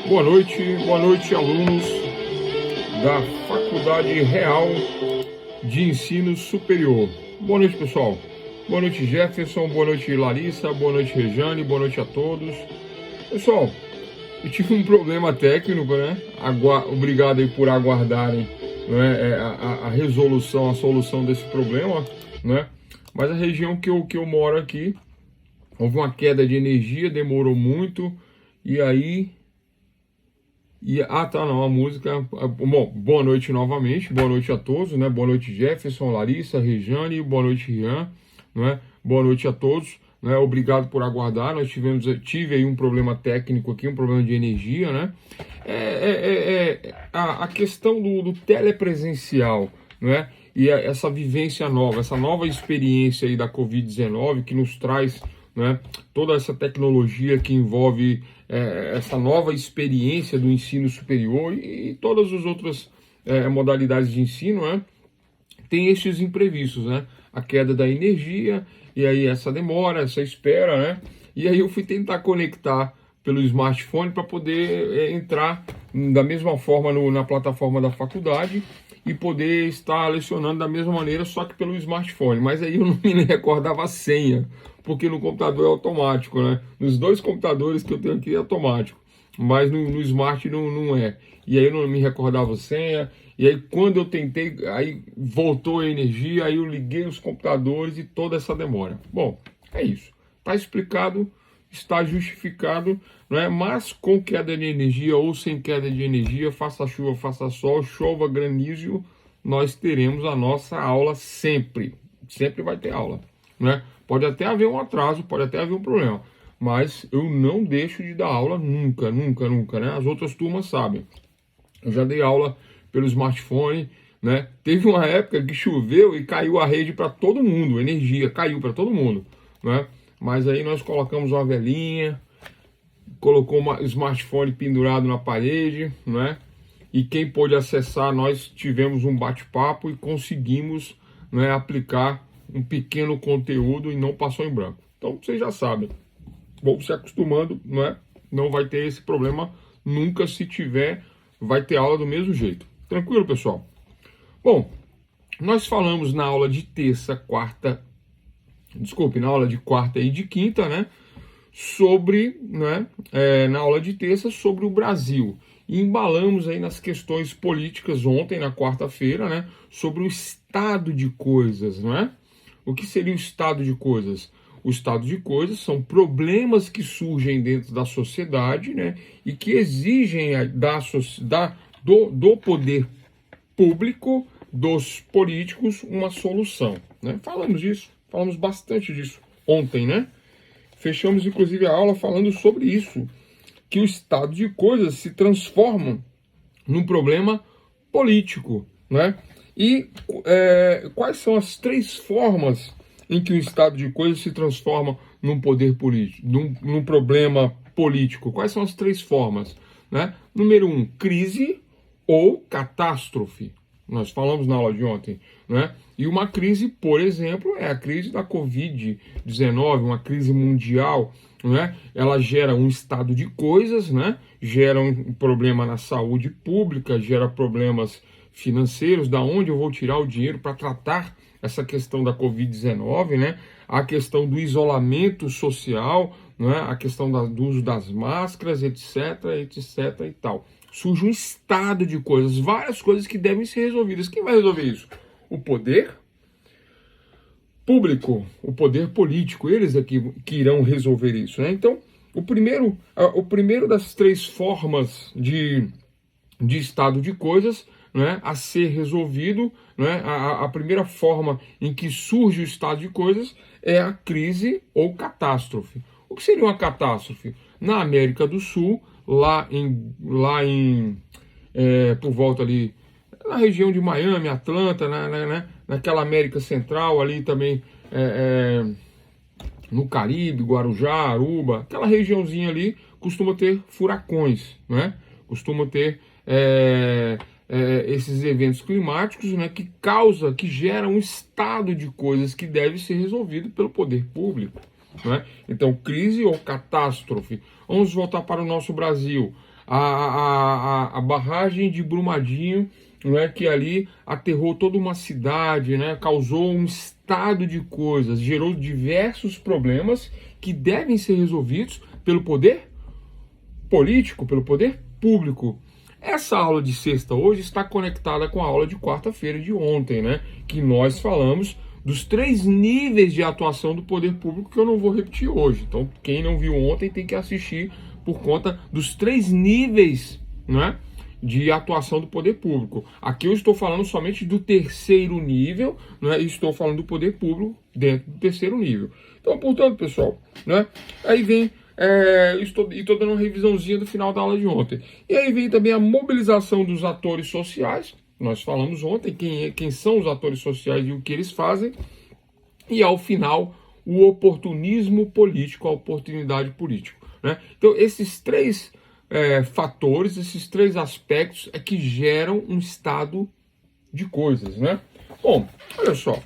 Boa noite, alunos da Faculdade Real de Ensino Superior. Boa noite, pessoal. Boa noite, Jefferson. Boa noite, Larissa. Boa noite, Rejane. Boa noite a todos. Pessoal, eu tive um problema técnico, né? Obrigado aí por aguardarem, né, a resolução, a solução desse problema, né? Mas a região que eu moro aqui, houve uma queda de energia, demorou muito, e aí... a música. Bom, boa noite novamente, boa noite a todos, né? Boa noite, Jefferson, Larissa, Rejane, boa noite, Rian, né? Boa noite a todos, né? Obrigado por aguardar. Tive aí um problema técnico aqui, um problema de energia, né? A questão do telepresencial, né? E essa vivência nova, essa nova experiência aí da Covid-19 que nos traz, né, toda essa tecnologia que envolve essa nova experiência do ensino superior e todas as outras modalidades de ensino, né, tem estes imprevistos, né, a queda da energia, e aí essa demora, essa espera, né, e aí eu fui tentar conectar pelo smartphone para poder entrar da mesma forma na plataforma da faculdade e poder estar lecionando da mesma maneira, só que pelo smartphone. Mas aí eu não me recordava a senha, porque no computador é automático, né? Nos dois computadores que eu tenho aqui é automático, mas no Smart não é. E aí eu não me recordava a senha, e aí quando eu tentei, aí voltou a energia, aí eu liguei os computadores e toda essa demora. Bom, é isso. Tá explicado, está justificado, né? Mas com queda de energia ou sem queda de energia, faça chuva, faça sol, chova, granizo, nós teremos a nossa aula sempre. Sempre vai ter aula, né? Pode até haver um atraso, pode até haver um problema, mas eu não deixo de dar aula nunca, né? As outras turmas sabem. Eu já dei aula pelo smartphone, né? Teve uma época que choveu e caiu a rede para todo mundo, energia caiu para todo mundo, né? Mas aí nós colocamos uma velinha, colocou um smartphone pendurado na parede, né? E quem pôde acessar, nós tivemos um bate-papo e conseguimos, né, aplicar um pequeno conteúdo e não passou em branco. Então vocês já sabem, vou se acostumando, não é? Não vai ter esse problema nunca. Se tiver, vai ter aula do mesmo jeito. Tranquilo, pessoal? Bom, nós falamos na aula de na aula de quarta e de quinta, né? Sobre, né? Na aula de terça, sobre o Brasil. E embalamos aí nas questões políticas ontem, na quarta-feira, né? Sobre o estado de coisas, não é? O que seria o estado de coisas? O estado de coisas são problemas que surgem dentro da sociedade, né, e que exigem do poder público, dos políticos, uma solução, né? Falamos bastante disso ontem, né? Fechamos inclusive a aula falando sobre isso, que o estado de coisas se transforma num problema político, né? E quais são as três formas em que o estado de coisas se transforma num poder político, num problema político? Quais são as três formas, né? Número 1, crise ou catástrofe. Nós falamos na aula de ontem, né? E uma crise, por exemplo, é a crise da Covid-19, uma crise mundial, né? Ela gera um estado de coisas, né? Gera um problema na saúde pública, gera problemas financeiros, da onde eu vou tirar o dinheiro para tratar essa questão da Covid-19, né? A questão do isolamento social, né? A questão do uso das máscaras, etc, etc e tal. Surge um estado de coisas, várias coisas que devem ser resolvidas. Quem vai resolver isso? O poder público, o poder político, eles é que irão resolver isso, né? Então, o primeiro das três formas de estado de coisas, né, a ser resolvido, né, a primeira forma em que surge o estado de coisas é a crise ou catástrofe. O que seria uma catástrofe? Na América do Sul, por volta ali, na região de Miami, Atlanta, naquela América Central, ali também no Caribe, Guarujá, Aruba, aquela regiãozinha ali costuma ter furacões, né? Costuma ter esses eventos climáticos, né, que geram um estado de coisas que deve ser resolvido pelo poder público, né? Então, crise ou catástrofe. Vamos voltar para o nosso Brasil. A barragem de Brumadinho, não é, que ali aterrou toda uma cidade, né, causou um estado de coisas, gerou diversos problemas que devem ser resolvidos pelo poder político, pelo poder público. Essa aula de sexta hoje está conectada com a aula de quarta-feira de ontem, né, que nós falamos dos 3 níveis de atuação do poder público, que eu não vou repetir hoje. Então, quem não viu ontem tem que assistir por conta dos 3 níveis, né, de atuação do poder público. Aqui eu estou falando somente do terceiro nível, né, e estou falando do poder público dentro do terceiro nível. Então, portanto, pessoal, né, aí vem... estou dando uma revisãozinha do final da aula de ontem. E aí vem também a mobilização dos atores sociais. Nós falamos ontem quem são os atores sociais e o que eles fazem. E ao final, o oportunismo político, a oportunidade política, né? Então, esses 3 fatores, esses 3 aspectos é que geram um estado de coisas, né? Bom, olha só.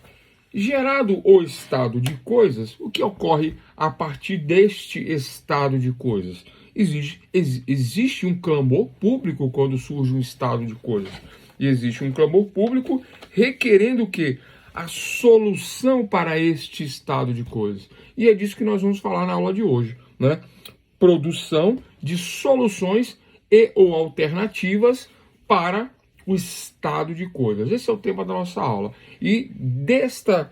Gerado o estado de coisas, o que ocorre a partir deste estado de coisas? Existe um clamor público quando surge um estado de coisas. E existe um clamor público requerendo o quê? A solução para este estado de coisas. E é disso que nós vamos falar na aula de hoje, né? Produção de soluções e ou alternativas para o estado de coisas. Esse é o tema da nossa aula. E desta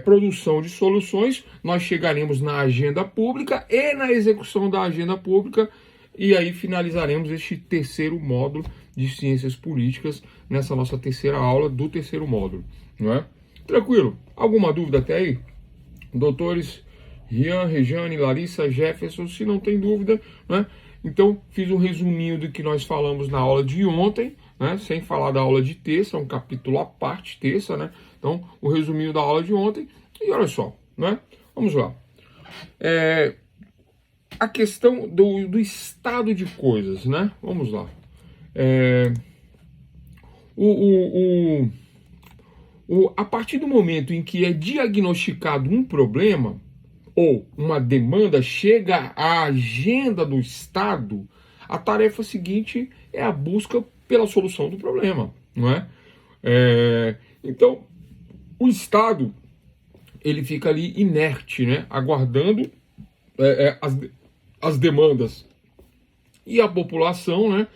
produção de soluções, nós chegaremos na agenda pública e na execução da agenda pública, e aí finalizaremos este terceiro módulo de ciências políticas nessa nossa terceira aula do terceiro módulo, não é? Tranquilo? Alguma dúvida até aí? Doutores Rian, Rejane, Larissa, Jefferson, se não tem dúvida, né? Então, fiz um resuminho do que nós falamos na aula de ontem, né? Sem falar da aula de terça, é um capítulo à parte, terça, né? Então, o resuminho da aula de ontem. E olha só, né? Vamos lá. A questão do estado de coisas, né? Vamos lá. A partir do momento em que é diagnosticado um problema ou uma demanda chega à agenda do Estado, a tarefa seguinte é a busca pela solução do problema, não é? Então, o Estado, ele fica ali inerte, né? Aguardando as demandas. E a população, né?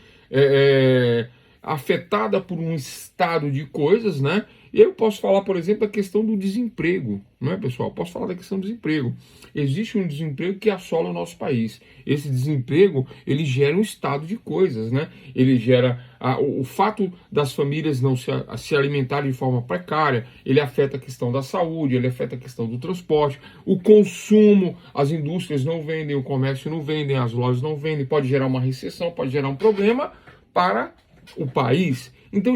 Afetada por um estado de coisas, né? E aí eu posso falar, por exemplo, da questão do desemprego, não é, pessoal? Posso falar da questão do desemprego. Existe um desemprego que assola o nosso país. Esse desemprego, ele gera um estado de coisas, né? Ele gera o fato das famílias não se alimentarem de forma precária, ele afeta a questão da saúde, ele afeta a questão do transporte, o consumo, as indústrias não vendem, o comércio não vendem, as lojas não vendem, pode gerar uma recessão, pode gerar um problema para o país. Então,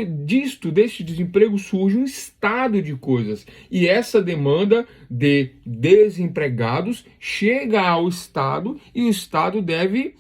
deste desemprego surge um estado de coisas. E essa demanda de desempregados chega ao Estado e o Estado deve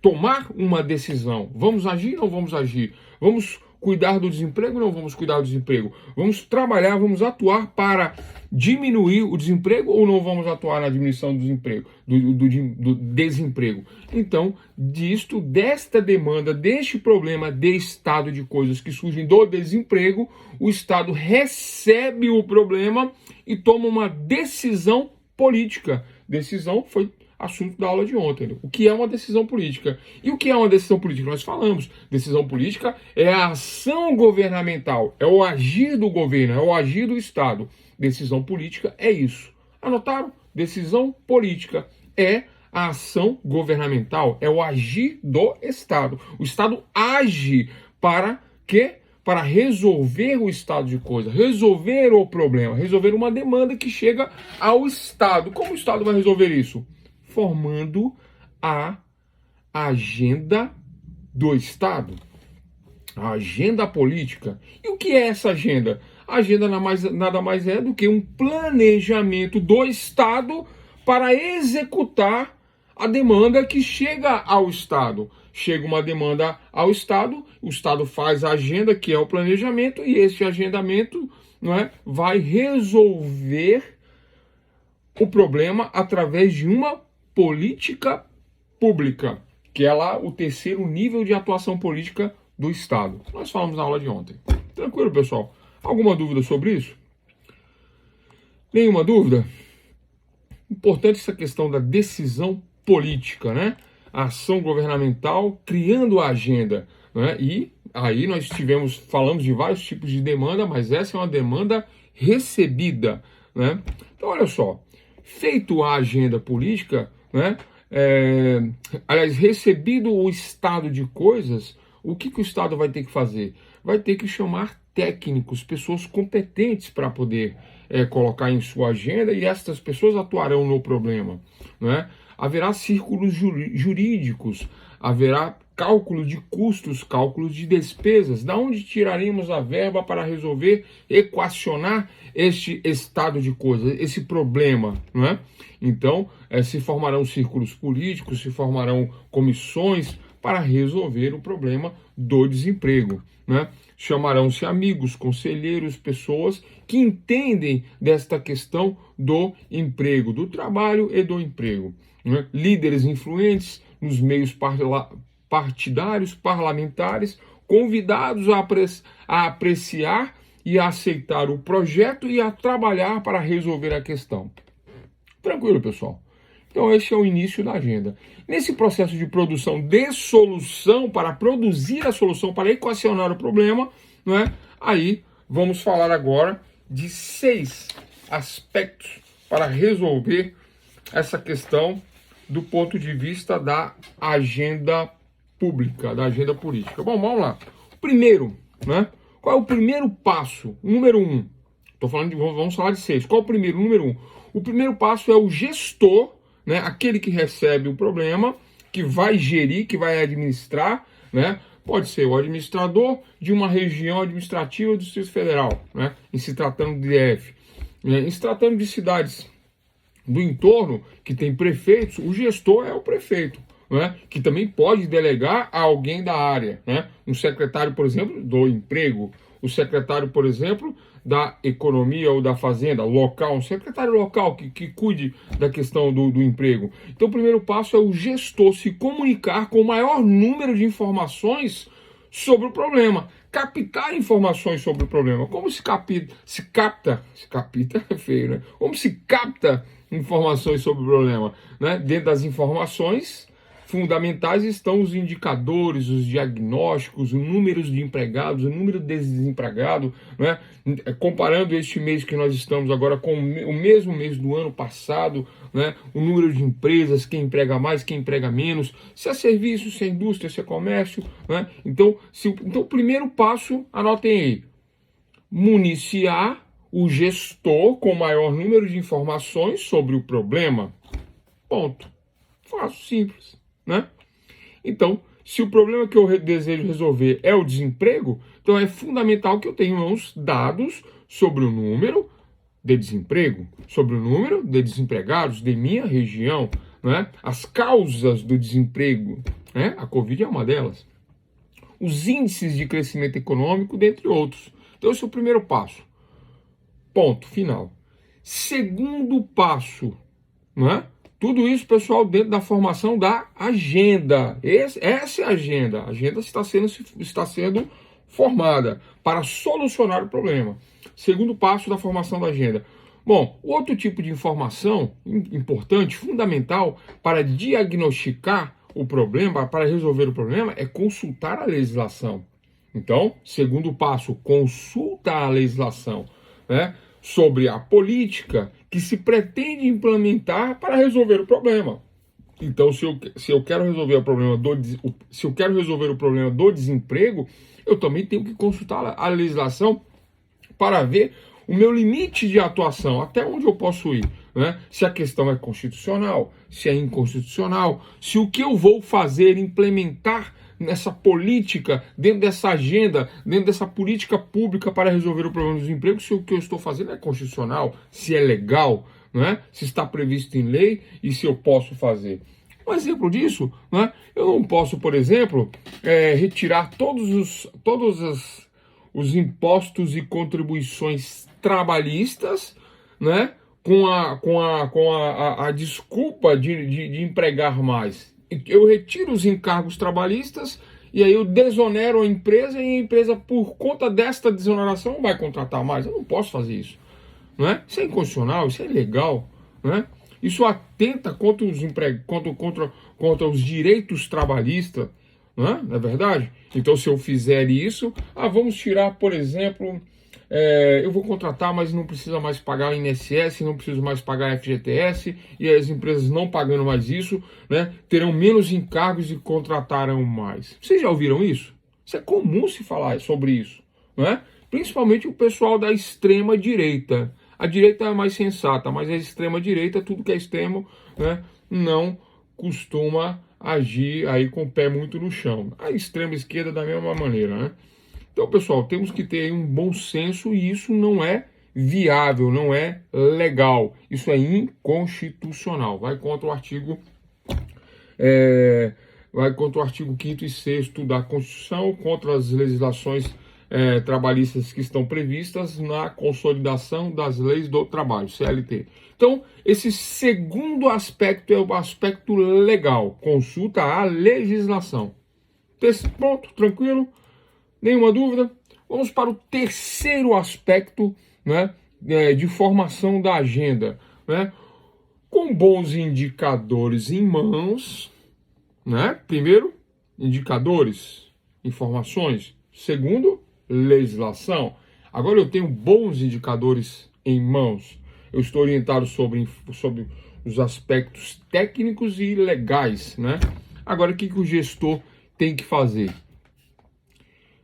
tomar uma decisão. Vamos agir ou não vamos agir? Vamos cuidar do desemprego ou não vamos cuidar do desemprego? Vamos trabalhar, vamos atuar para diminuir o desemprego ou não vamos atuar na diminuição do desemprego, do desemprego? Então, desta demanda, deste problema de estado de coisas que surgem do desemprego, o Estado recebe o problema e toma uma decisão política. Decisão foi assunto da aula de ontem. O que é uma decisão política? E o que é uma decisão política? Nós falamos. Decisão política é a ação governamental, é o agir do governo, é o agir do Estado. Decisão política é isso. Anotaram? Decisão política é a ação governamental, é o agir do Estado. O Estado age para quê? Para resolver o estado de coisa, resolver o problema, resolver uma demanda que chega ao Estado. Como o Estado vai resolver isso? Formando a agenda do Estado, a agenda política. E o que é essa agenda? A agenda nada mais é do que um planejamento do Estado para executar a demanda que chega ao Estado. Chega uma demanda ao Estado, o Estado faz a agenda, que é o planejamento, e esse agendamento, não é, vai resolver o problema através de uma política pública. que é lá o terceiro nível de atuação política do Estado. Nós falamos na aula de ontem. Tranquilo, pessoal? Alguma dúvida sobre isso? Nenhuma dúvida? Importante essa questão da decisão política, né? A ação governamental criando a agenda, né? E aí nós falamos de vários tipos de demanda, mas essa é uma demanda recebida, né? Então, olha só, feito a agenda política, né? Aliás, recebido o estado de coisas, o que o Estado vai ter que fazer? Vai ter que chamar técnicos, pessoas competentes para poder colocar em sua agenda, e estas pessoas atuarão no problema, né? Haverá círculos jurídicos, haverá cálculo de custos, cálculos de despesas. Da onde tiraremos a verba para resolver, equacionar este estado de coisas, esse problema, não é? Então, se formarão círculos políticos, se formarão comissões para resolver o problema do desemprego, né? Chamarão-se amigos, conselheiros, pessoas que entendem desta questão do emprego, do trabalho e do emprego, né? Líderes influentes nos meios partidários, parlamentares, convidados a apreciar e a aceitar o projeto e a trabalhar para resolver a questão. Tranquilo, pessoal? Então, esse é o início da agenda. Nesse processo de produção de solução, para produzir a solução, para equacionar o problema, não é? Aí vamos falar agora de 6 aspectos para resolver essa questão do ponto de vista da agenda pública, da agenda política. Bom, vamos lá. Primeiro, né? Qual é o primeiro passo? Número 1. Vamos falar de 6. Qual é o primeiro? Número 1. O primeiro passo é o gestor, né? Aquele que recebe o problema, que vai gerir, que vai administrar, né? Pode ser o administrador de uma região administrativa do Distrito Federal, né? Em se tratando de DF. Em se tratando de cidades do entorno, que tem prefeitos, o gestor é o prefeito, né? Que também pode delegar a alguém da área, né? Um secretário, por exemplo, do emprego, o secretário, por exemplo, da economia ou da fazenda local, um secretário local que cuide da questão do emprego. Então, o primeiro passo é o gestor se comunicar com o maior número de informações sobre o problema, captar informações sobre o problema. Como se capta é feio, né? Como se capta informações sobre o problema, né? Dentro das informações fundamentais estão os indicadores, os diagnósticos, o número de empregados, o número de desempregados, né? Comparando este mês que nós estamos agora com o mesmo mês do ano passado, né? O número de empresas, quem emprega mais, quem emprega menos, se é serviço, se é indústria, se é comércio, né? Então, o primeiro passo, anotem aí, municiar o gestor com o maior número de informações sobre o problema. Ponto. Fácil, simples, né? Então, se o problema que eu desejo resolver é o desemprego, então é fundamental que eu tenha uns dados sobre o número de desemprego, sobre o número de desempregados de minha região, né? As causas do desemprego, né? A Covid é uma delas. Os índices de crescimento econômico, dentre outros. Então, esse é o primeiro passo. Ponto final. Segundo passo, né? Tudo isso, pessoal, dentro da formação da agenda. Essa é a agenda. A agenda está sendo formada para solucionar o problema. Segundo passo da formação da agenda. Bom, outro tipo de informação importante, fundamental para diagnosticar o problema, para resolver o problema, é consultar a legislação. Então, segundo passo, consulta a legislação, né, sobre a política que se pretende implementar para resolver o problema. Então, se eu quero resolver o problema do desemprego, eu também tenho que consultar a legislação para ver o meu limite de atuação, até onde eu posso ir, né? Se a questão é constitucional, se é inconstitucional, se o que eu vou fazer, implementar nessa política, dentro dessa agenda, dentro dessa política pública para resolver o problema do desemprego, se o que eu estou fazendo é constitucional, se é legal, né? Se está previsto em lei e se eu posso fazer. Um exemplo disso, né? Eu não posso, por exemplo, retirar todos os impostos e contribuições trabalhistas, né? Com a desculpa de empregar mais. eu retiro os encargos trabalhistas e aí eu desonero a empresa e a empresa, por conta desta desoneração, não vai contratar mais. Eu não posso fazer isso. Não é? Isso é inconstitucional, isso é ilegal. Não é? Isso atenta contra os, contra os direitos trabalhistas. Não é verdade? Então, se eu fizer isso, vamos tirar, por exemplo, eu vou contratar, mas não precisa mais pagar INSS, não preciso mais pagar FGTS, e as empresas não pagando mais isso, né, terão menos encargos e contratarão mais. Vocês já ouviram isso? Isso é comum se falar sobre isso, não é? Principalmente o pessoal da extrema direita. A direita é mais sensata, mas a extrema direita, tudo que é extremo, né, não costuma agir aí com o pé muito no chão. A extrema esquerda da mesma maneira, né? Então, pessoal, temos que ter um bom senso e isso não é viável, não é legal. Isso é inconstitucional. Vai contra o artigo 5º e 6º da Constituição, contra as legislações trabalhistas que estão previstas na consolidação das leis do trabalho, CLT. Então, esse segundo aspecto é o aspecto legal. Consulta a legislação. Pronto, tranquilo? Nenhuma dúvida? Vamos para o terceiro aspecto, né, de formação da agenda. Né? Com bons indicadores em mãos, né? Primeiro, indicadores, informações. Segundo, legislação. Agora eu tenho bons indicadores em mãos. Eu estou orientado sobre os aspectos técnicos e legais. Né? Agora, o que o gestor tem que fazer?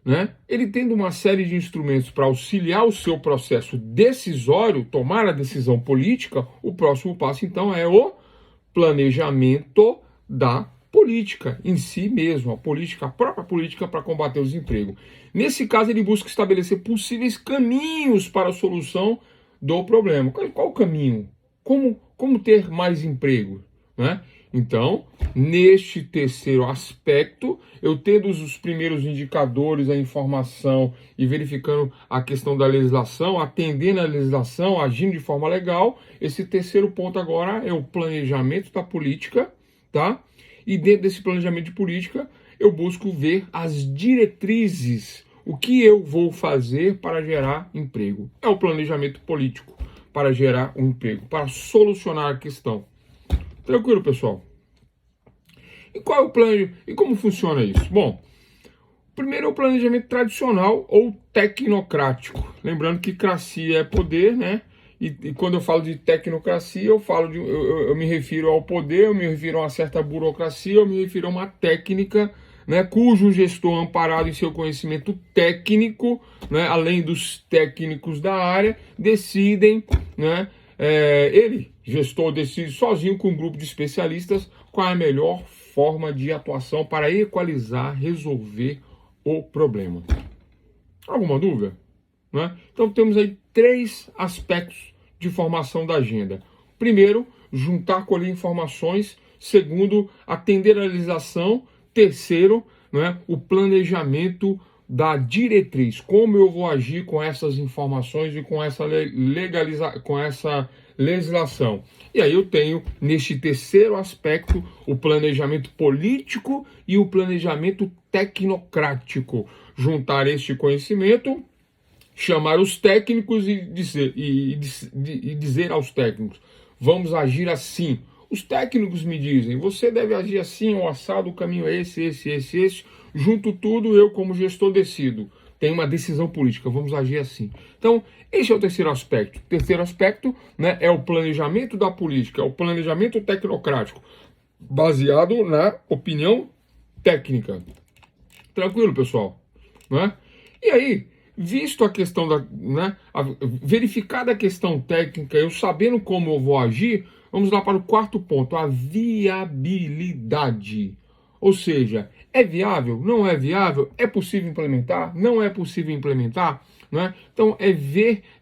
Né? Ele tendo uma série de instrumentos para auxiliar o seu processo decisório, tomar a decisão política, o próximo passo, então, é o planejamento da política em si mesmo, a própria política para combater o desemprego. Nesse caso, ele busca estabelecer possíveis caminhos para a solução do problema. Qual o caminho? Como ter mais emprego? Né? Então, neste terceiro aspecto, eu tendo os primeiros indicadores, a informação e verificando a questão da legislação, atendendo a legislação, agindo de forma legal, esse terceiro ponto agora é o planejamento da política, tá? E dentro desse planejamento de política, eu busco ver as diretrizes, o que eu vou fazer para gerar emprego. É o planejamento político para gerar um emprego, para solucionar a questão. Tranquilo, pessoal? E qual é o plano? E como funciona isso? Bom, primeiro é o planejamento tradicional ou tecnocrático. Lembrando que cracia é poder, né? E quando eu falo de tecnocracia, eu me refiro ao poder, eu me refiro a uma certa burocracia, eu me refiro a uma técnica, né, cujo gestor, amparado em seu conhecimento técnico, né, além dos técnicos da área, decidem, né, ele, gestor, decide sozinho com um grupo de especialistas qual é a melhor forma de atuação para equalizar, resolver o problema. Alguma dúvida? Né? Então temos aí 3 aspectos de formação da agenda. Primeiro, juntar, colher informações. Segundo, atender a legislação. Terceiro, né, o planejamento da diretriz. Como eu vou agir com essas informações e com essa legislação. E aí eu tenho, neste terceiro aspecto, o planejamento político e o planejamento tecnocrático. Juntar este conhecimento, chamar os técnicos e dizer aos técnicos, vamos agir assim. Os técnicos me dizem, você deve agir assim, ou assado, o caminho é esse. Junto tudo, eu como gestor decido. Tem uma decisão política, vamos agir assim. Então, esse é o terceiro aspecto. O terceiro aspecto, né, é o planejamento da política, é o planejamento tecnocrático, baseado na opinião técnica. Tranquilo, pessoal? Né? E aí, visto a questão verificada a questão técnica, eu sabendo como eu vou agir, vamos lá para o quarto ponto, a viabilidade. Ou seja, é viável? Não é viável? É possível implementar? Não é possível implementar? Né? Então, é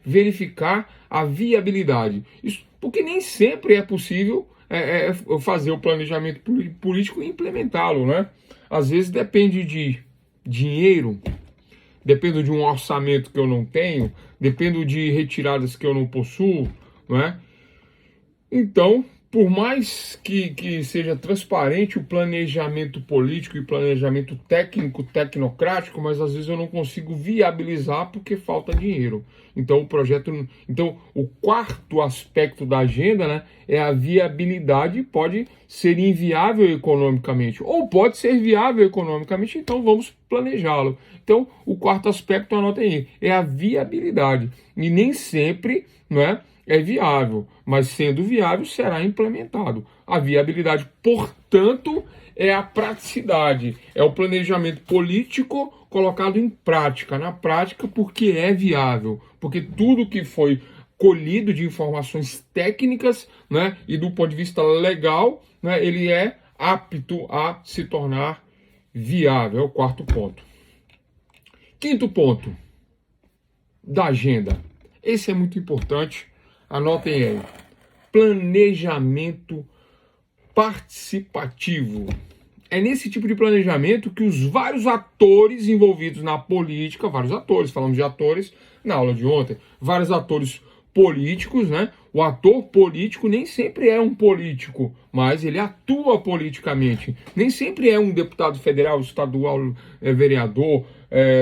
verificar a viabilidade. Isso, porque nem sempre é possível fazer o planejamento político e implementá-lo. Né? Às vezes depende de dinheiro, dependo de um orçamento que eu não tenho, dependo de retiradas que eu não possuo, não é? Então, por mais que seja transparente o planejamento político e planejamento técnico, tecnocrático, mas às vezes eu não consigo viabilizar porque falta dinheiro. Então o quarto aspecto da agenda, né, é a viabilidade. Pode ser inviável economicamente ou pode ser viável economicamente, então vamos planejá-lo. Então o quarto aspecto, anotem aí, é a viabilidade. E nem sempre, não é viável, mas sendo viável será implementado. A viabilidade, portanto, é a praticidade, é o planejamento político colocado em prática, na prática, porque é viável, porque tudo que foi colhido de informações técnicas, né, e do ponto de vista legal, né, ele é apto a se tornar viável. É o quarto ponto. Quinto ponto da agenda. Esse é muito importante. Anotem aí. Planejamento participativo. É nesse tipo de planejamento que os vários atores envolvidos na política, vários atores, falamos de atores na aula de ontem, vários atores políticos, né? O ator político nem sempre é um político, mas ele atua politicamente. Nem sempre é um deputado federal, estadual, vereador,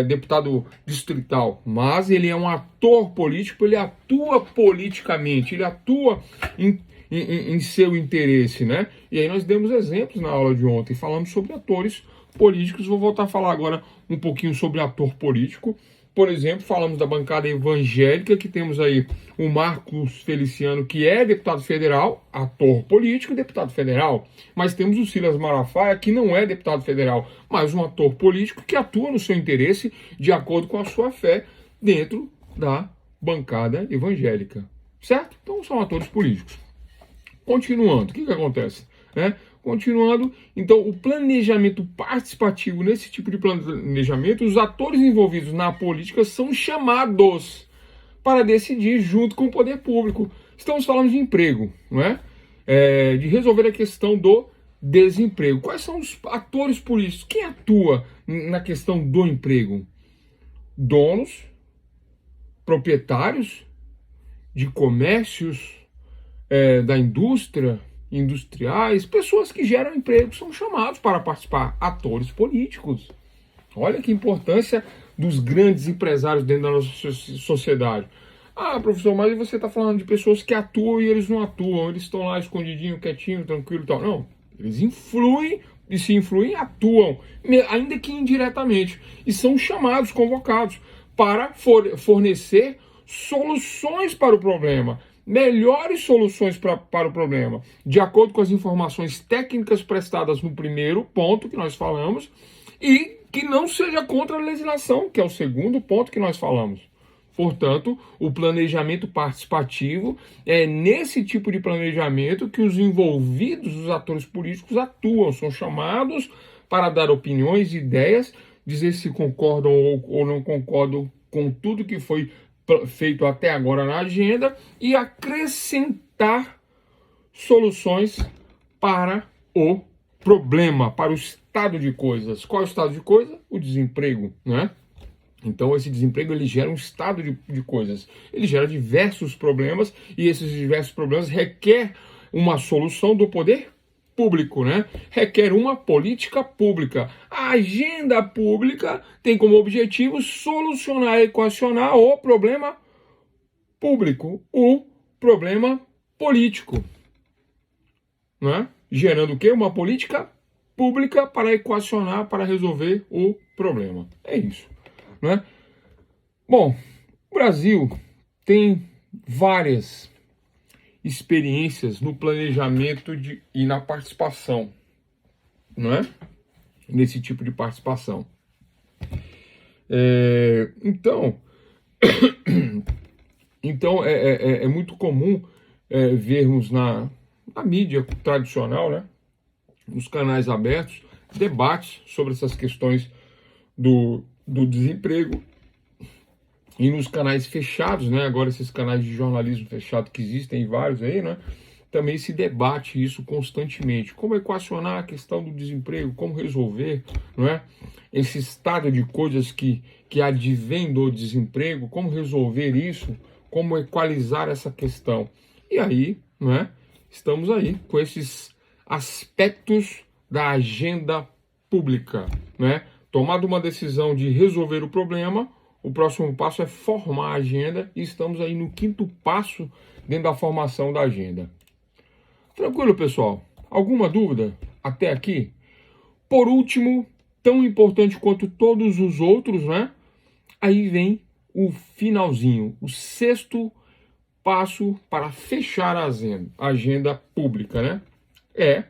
deputado distrital, mas ele é um ator político, ele atua politicamente, ele atua em seu interesse, né? E aí nós demos exemplos na aula de ontem, falamos sobre atores políticos. Vou voltar a falar agora um pouquinho sobre ator político. Por exemplo, falamos da bancada evangélica, que temos aí o Marcos Feliciano, que é deputado federal, ator político, deputado federal. Mas temos o Silas Malafaia, que não é deputado federal, mas um ator político que atua no seu interesse de acordo com a sua fé dentro da bancada evangélica. Certo? Então são atores políticos. Continuando, o que acontece? Continuando, então, o planejamento participativo, nesse tipo de planejamento, os atores envolvidos na política são chamados para decidir junto com o poder público. Estamos falando de emprego, não é? De resolver a questão do desemprego. Quais são os atores políticos? Quem atua na questão do emprego? Donos, proprietários de comércios, da indústria, industriais, pessoas que geram emprego são chamados para participar, atores políticos. Olha que importância dos grandes empresários dentro da nossa sociedade. Ah, professor, mas você está falando de pessoas que atuam e eles não atuam, eles estão lá escondidinho, quietinho, tranquilo e tal. Não, eles influem, e se influem, atuam, ainda que indiretamente, e são chamados, convocados para fornecer soluções para o problema, melhores soluções para o problema, de acordo com as informações técnicas prestadas no primeiro ponto que nós falamos, e que não seja contra a legislação, que é o segundo ponto que nós falamos. Portanto, o planejamento participativo é nesse tipo de planejamento que os envolvidos, os atores políticos, atuam, são chamados para dar opiniões, ideias, dizer se concordam ou não concordam com tudo que foi feito até agora na agenda e acrescentar soluções para o problema, para o estado de coisas. Qual é o estado de coisa? O desemprego, né? Então esse desemprego ele gera um estado de coisas, ele gera diversos problemas e esses diversos problemas requer uma solução do poder público, né? Requer uma política pública. A agenda pública tem como objetivo solucionar, equacionar o problema público, o problema político, né? Gerando o quê? Uma política pública para equacionar, para resolver o problema. É isso, né? Bom, o Brasil tem várias experiências no planejamento e na participação, não é? Nesse tipo de participação. Então é muito comum vermos na mídia tradicional, né, nos canais abertos, debates sobre essas questões do desemprego. E nos canais fechados, né? Agora esses canais de jornalismo fechado que existem, vários aí, né? Também se debate isso constantemente. Como equacionar a questão do desemprego, como resolver, não é? Esse estado de coisas que advém do desemprego, como resolver isso, como equalizar essa questão. E aí, não é? estamos aí com esses aspectos da agenda pública, né? Tomada uma decisão de resolver o problema, o próximo passo é formar a agenda e estamos aí no 5º passo dentro da formação da agenda. Tranquilo, pessoal? Alguma dúvida até aqui? Por último, tão importante quanto todos os outros, né? Aí vem o finalzinho, o 6º passo para fechar a agenda pública, né? É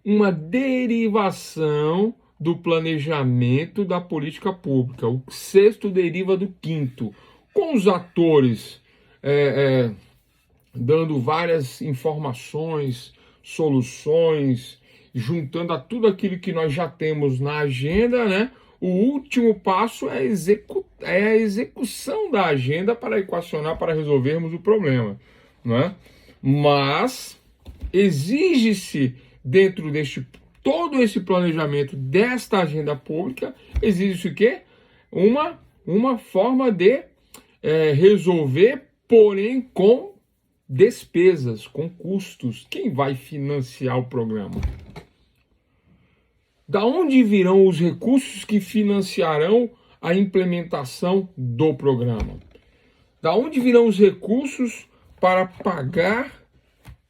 uma derivação do planejamento da política pública. O 6º deriva do 5º, com os atores dando várias informações, soluções, juntando a tudo aquilo que nós já temos na agenda, né? O último passo é a execução da agenda para equacionar, para resolvermos o problema, não é? Mas exige-se, dentro deste todo esse planejamento desta agenda pública, exige-se o quê? Uma forma de resolver, porém com despesas, com custos. Quem vai financiar o programa? Da onde virão os recursos que financiarão a implementação do programa? Da onde virão os recursos para pagar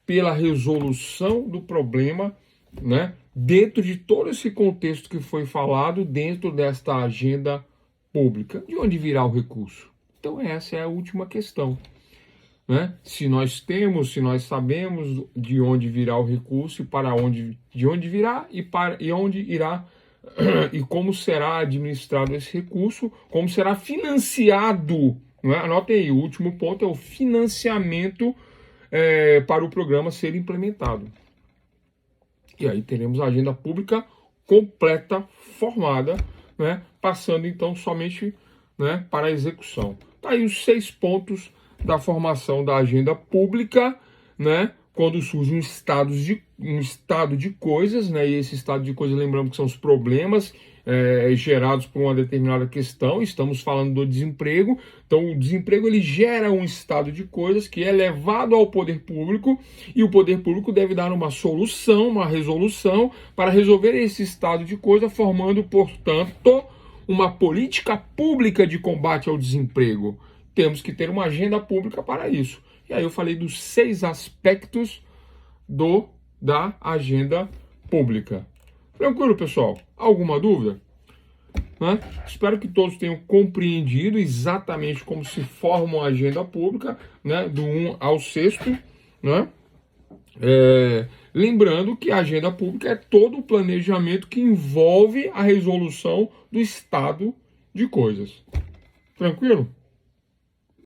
pela resolução do problema, né? Dentro de todo esse contexto que foi falado dentro desta agenda pública? De onde virá o recurso? Então essa é a última questão, né? Se nós sabemos de onde virá o recurso e de onde virá e onde irá e como será administrado esse recurso, como será financiado, não é? Anotem aí, o último ponto é o financiamento para o programa ser implementado. E aí teremos a agenda pública completa, formada, né? Passando então somente, né, para a execução. Tá aí os 6 pontos da formação da agenda pública, né? Quando surge um estado de coisas, né? E esse estado de coisas, lembrando que são os problemas gerados por uma determinada questão. Estamos falando do desemprego. Então, o desemprego ele gera um estado de coisas que é levado ao poder público e o poder público deve dar uma solução, uma resolução para resolver esse estado de coisa, formando, portanto, uma política pública de combate ao desemprego. Temos que ter uma agenda pública para isso. E aí eu falei dos 6 aspectos da agenda pública. Tranquilo, pessoal? Alguma dúvida? Né? Espero que todos tenham compreendido exatamente como se forma uma agenda pública, né? Do 1 ao 6º, né? Lembrando que a agenda pública é todo o planejamento que envolve a resolução do estado de coisas. Tranquilo?